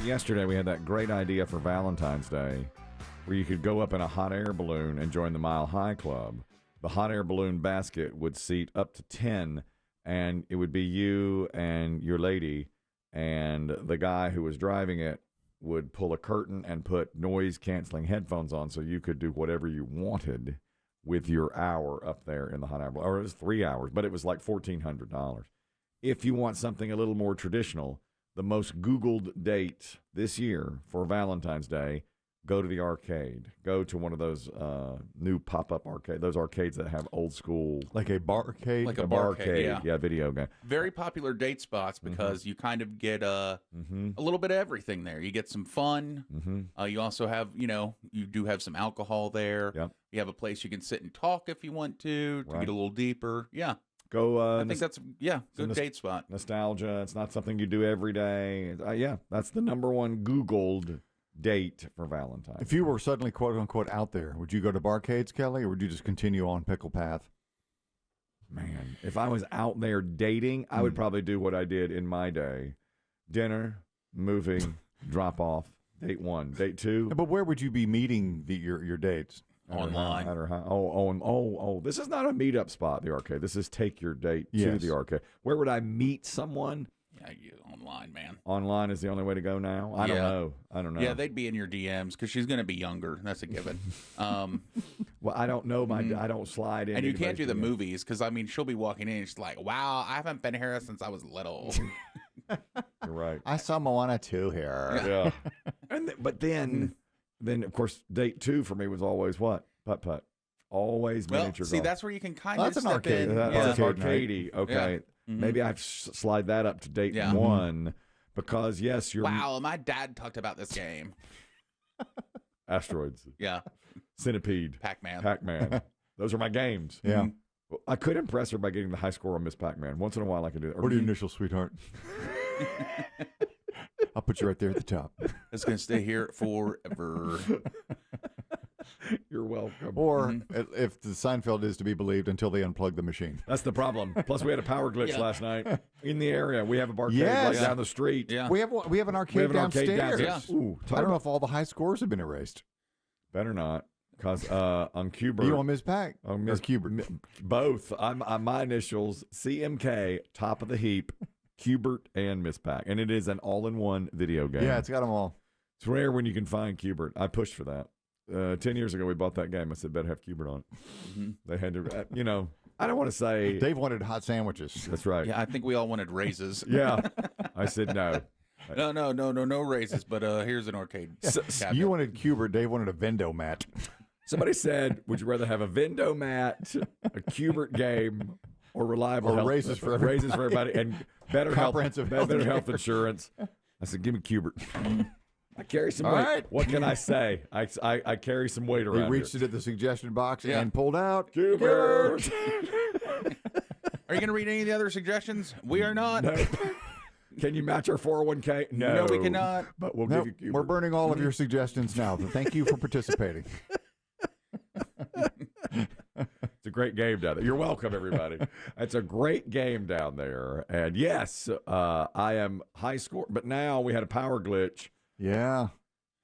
yesterday we had that great idea for Valentine's Day where you could go up in a hot air balloon and join the Mile High Club. The hot air balloon basket would seat up to 10, and it would be you and your lady, and the guy who was driving it would pull a curtain and put noise-canceling headphones on so you could do whatever you wanted with your hour up there in the hot air balloon. Or it was 3 hours, but it was like $1,400. If you want something a little more traditional, the most Googled date this year for Valentine's Day, go to the arcade. Go to one of those new pop-up arcade, those arcades that have old school. Like a barcade? Like a barcade, yeah, video game. Very popular date spots because you kind of get a little bit of everything there. You get some fun. You also have, you do have some alcohol there. Yep. You have a place you can sit and talk if you want to get a little deeper. Yeah. Go. I think that's, good date spot. Nostalgia. It's not something you do every day. Yeah, that's the number one Googled date for Valentine's. If you were suddenly, quote unquote, out there, would you go to barcades, Kelly, or would you just continue on Pickle Path? Man, if I was out there dating, I would probably do what I did in my day. Dinner, movie, drop off, date one, date two. But where would you be meeting your dates? Online. This is not a meetup spot, the arcade. This is take your date to the arcade. Where would I meet someone? Yeah, online, man. Online is the only way to go now? I don't know. Yeah, they'd be in your DMs because she's going to be younger. That's a given. Well, I don't know. I don't slide in. And you can't do the movies because, she'll be walking in and she's like, wow, I haven't been here since I was little. You're right. I saw Moana 2 here. Yeah. But then, of course, date two for me was always what? Putt-putt. Always miniature golf. That's where you can kind of That's an step arcade. in. That's Yeah. arcadey. Okay. Yeah. Maybe I slide that up to date one because, yes, you're... Wow, my dad talked about this game. Asteroids. Yeah. Centipede. Pac-Man. Those are my games. Yeah. Well, I could impress her by getting the high score on Miss Pac-Man. Once in a while I can do that. What are your initials, sweetheart? I'll put you right there at the top. It's going to stay here forever. You're welcome. Or if the Seinfeld is to be believed, until they unplug the machine. That's the problem. Plus, we had a power glitch last night in the area. We have a barcade right down the street. Yeah. We have an arcade downstairs. Yeah. Ooh, I don't know if all the high scores have been erased. Better not, because on Cubert. You on Ms. Pac? On Miss Cubert? Both. I'm my initials, CMK, top of the heap, Cubert and Miss Pac. And it is an all-in-one video game. Yeah, it's got them all. It's rare when you can find Cubert. I pushed for that. 10 years ago, we bought that game. I said, better have Cubert on it. They had to, I don't want to say. Dave wanted hot sandwiches. That's right. Yeah, I think we all wanted raises. Yeah. I said no. No raises, but here's an arcade cabinet. You wanted Cubert. Dave wanted a Vendo mat. Somebody said, would you rather have a Vendo mat, a Cubert game, or reliable health, raises for everybody. raises for everybody, and better Comprehensive better health insurance? I said, give me Cubert. I carry some weight. Right. What can I say? I carry some weight around. He reached it at the suggestion box and pulled out Cubert. Are you going to read any of the other suggestions? We are not. No. Can you match our 401k? No, we cannot. But we'll Nope, give you Cubert. we're burning all of your suggestions now. Thank you for participating. It's a great game down there. You're welcome, everybody. It's a great game down there. And yes, I am high score. But now we had a power glitch. Yeah.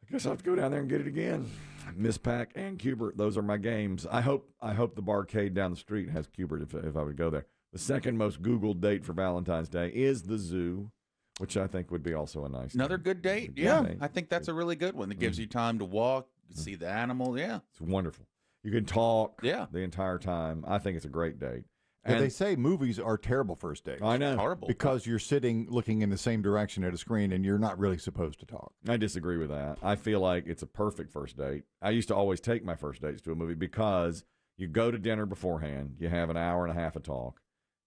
I guess I'll have to go down there and get it again. Miss Pac and Cubert, those are my games. I hope the barcade down the street has Cubert if I would go there. The second most Googled date for Valentine's Day is the zoo, which I think would be also a nice Another thing. good date. Yeah, I think that's a really good one. That gives you time to walk, see the animal. Yeah. It's wonderful. You can talk Yeah. the entire time. I think it's a great date. Yeah, And they say movies are terrible first dates. I know. Horrible. Because you're sitting looking in the same direction at a screen and you're not really supposed to talk. I disagree with that. I feel like it's a perfect first date. I used to always take my first dates to a movie because you go to dinner beforehand, you have an hour and a half of talk.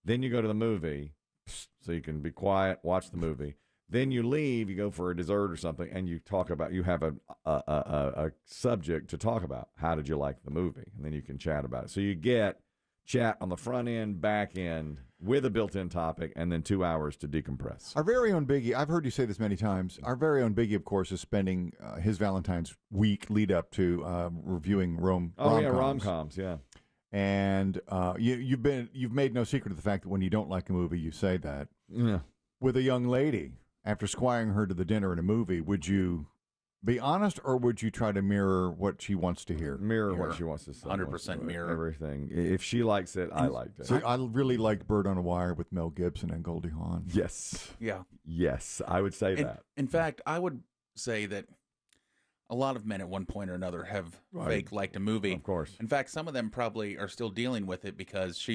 Then you go to the movie so you can be quiet, watch the movie. Then you leave, you go for a dessert or something, and you talk about, you have a subject to talk about. How did you like the movie? And then you can chat about it. So you get chat on the front end, back end, with a built-in topic, and then 2 hours to decompress. Our very own Biggie, I've heard you say this many times, our very own Biggie, of course, is spending his Valentine's week lead up to reviewing rom-coms. Rom-coms, yeah. And you've made no secret of the fact that when you don't like a movie, you say that. Yeah. With a young lady after squiring her to the dinner in a movie, would you be honest or would you try to mirror what she wants to hear? Mirror what she wants to say. 100% mirror. Everything. If she likes it, I liked it. So I really liked Bird on a Wire with Mel Gibson and Goldie Hawn. Yes. Yeah. Yes, I would say that. In fact, I would say that a lot of men at one point or another have fake liked a movie. Of course. In fact, some of them probably are still dealing with it because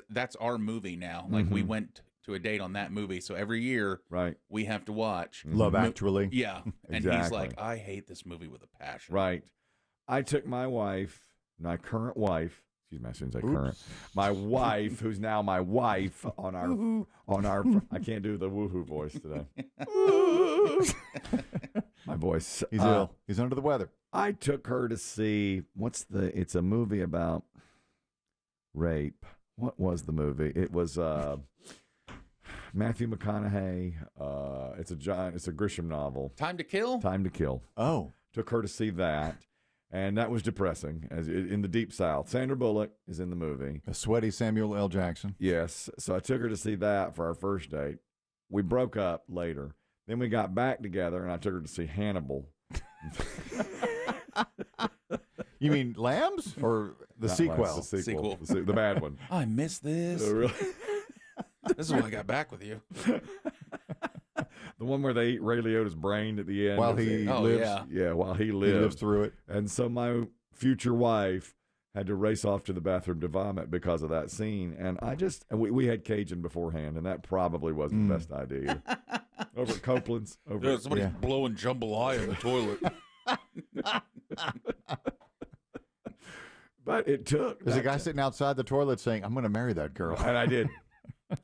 that's our movie now. Like we went to a date on that movie, so every year we have to watch Love Actually. Yeah. And Exactly. he's like, I hate this movie with a passion. Right. I took my wife, my current wife, excuse me, I shouldn't say current, my wife, who's now my wife, on our I can't do the woohoo voice today. My voice. He's ill. He's under the weather. I took her to see, it's a movie about rape. What was the movie? It was Matthew McConaughey. It's a Grisham novel. Time to Kill? Time to Kill. Oh. Took her to see that, and that was depressing. In the Deep South, Sandra Bullock is in the movie. A sweaty Samuel L. Jackson. Yes. So I took her to see that for our first date. We broke up later. Then we got back together, and I took her to see Hannibal. You mean Lambs or the sequel? Lambs, the sequel. The bad one. I missed this. Oh, really? This is why I got back with you. The one where they eat Ray Liotta's brain at the end. While he lives. Yeah, while he He lives. lives through it. And so my future wife had to race off to the bathroom to vomit because of that scene. And we had Cajun beforehand, and that probably wasn't the best idea. Over at Copeland's. Somebody's blowing jambalaya in the toilet. But it took. There's a guy sitting outside the toilet saying, I'm going to marry that girl. And I did.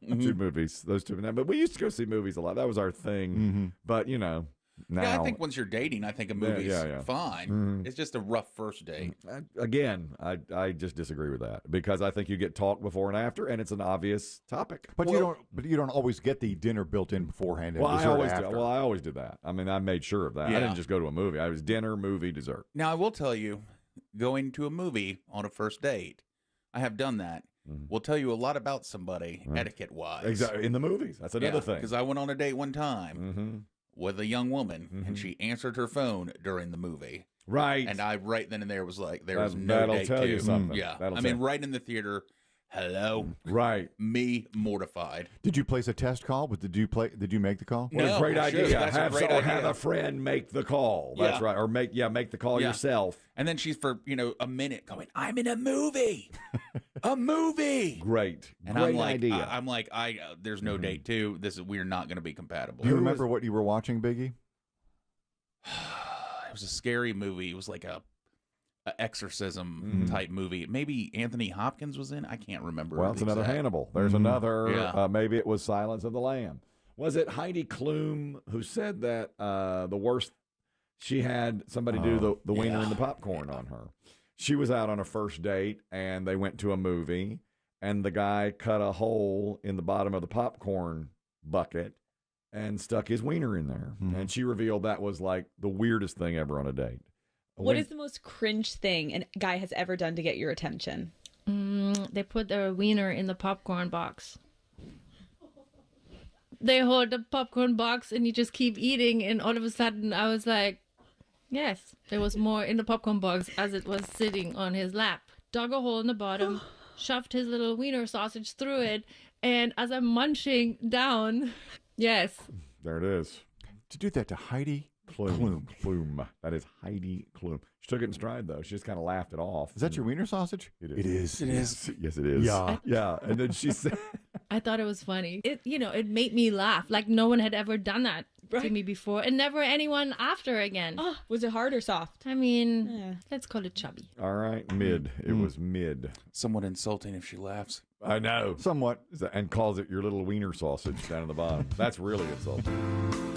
Two movies. Those two. But we used to go see movies a lot. That was our thing. But, now. Yeah, I think once you're dating, I think a movie's fine. It's just a rough first date. Again, I just disagree with that because I think you get talked before and after, and it's an obvious topic. But you don't always get the dinner built in beforehand. And I I always did that. I mean, I made sure of that. Yeah. I didn't just go to a movie. I was dinner, movie, dessert. Now, I will tell you, going to a movie on a first date, I have done that. Will tell you a lot about somebody etiquette-wise. Exactly. In the movies. That's another thing. Because I went on a date one time with a young woman, and she answered her phone during the movie. Right. And I, right then and there, was like, there was no that'll date tell you something. Yeah. That'll I mean, right in the theater, hello. Right. Me mortified. Did you place a test call? But did you make the call? What a great I idea. should. That's a great idea. Have a friend make the call. That's right. Or make the call yourself. And then she's for, a minute going, I'm in a movie. A movie. Great. And great I'm like, idea. I'm like, there's no date too. We're not going to be compatible. Do you remember what you were watching, Biggie? It was a scary movie. It was like a exorcism type movie. Maybe Anthony Hopkins was in. I can't remember. Well, it's another Hannibal. There's another. Maybe it was Silence of the Lamb. Was it Heidi Klum who said that the worst? She had somebody do the wiener and the popcorn on her. She was out on a first date, and they went to a movie, and the guy cut a hole in the bottom of the popcorn bucket and stuck his wiener in there. And she revealed that was like the weirdest thing ever on a date. What is the most cringe thing a guy has ever done to get your attention? They put their wiener in the popcorn box. They hold the popcorn box and you just keep eating, and all of a sudden I was like, yes, there was more in the popcorn box as it was sitting on his lap. Dug a hole in the bottom, shoved his little wiener sausage through it, and as I'm munching down, yes. There it is. To do that to Heidi Klum. That is Heidi Klum. She took it in stride, though. She just kind of laughed it off. Is that your wiener sausage? It is. It is. It is. Yes, it is. Yeah. Yeah. And then she said... I thought it was funny. It made me laugh. Like no one had ever done that to me before, and never anyone after again. Oh, was it hard or soft? I mean, let's call it chubby. All right, mid. It was mid. Somewhat insulting if she laughs. I know. Somewhat. And calls it your little wiener sausage down in the bottom. That's really insulting.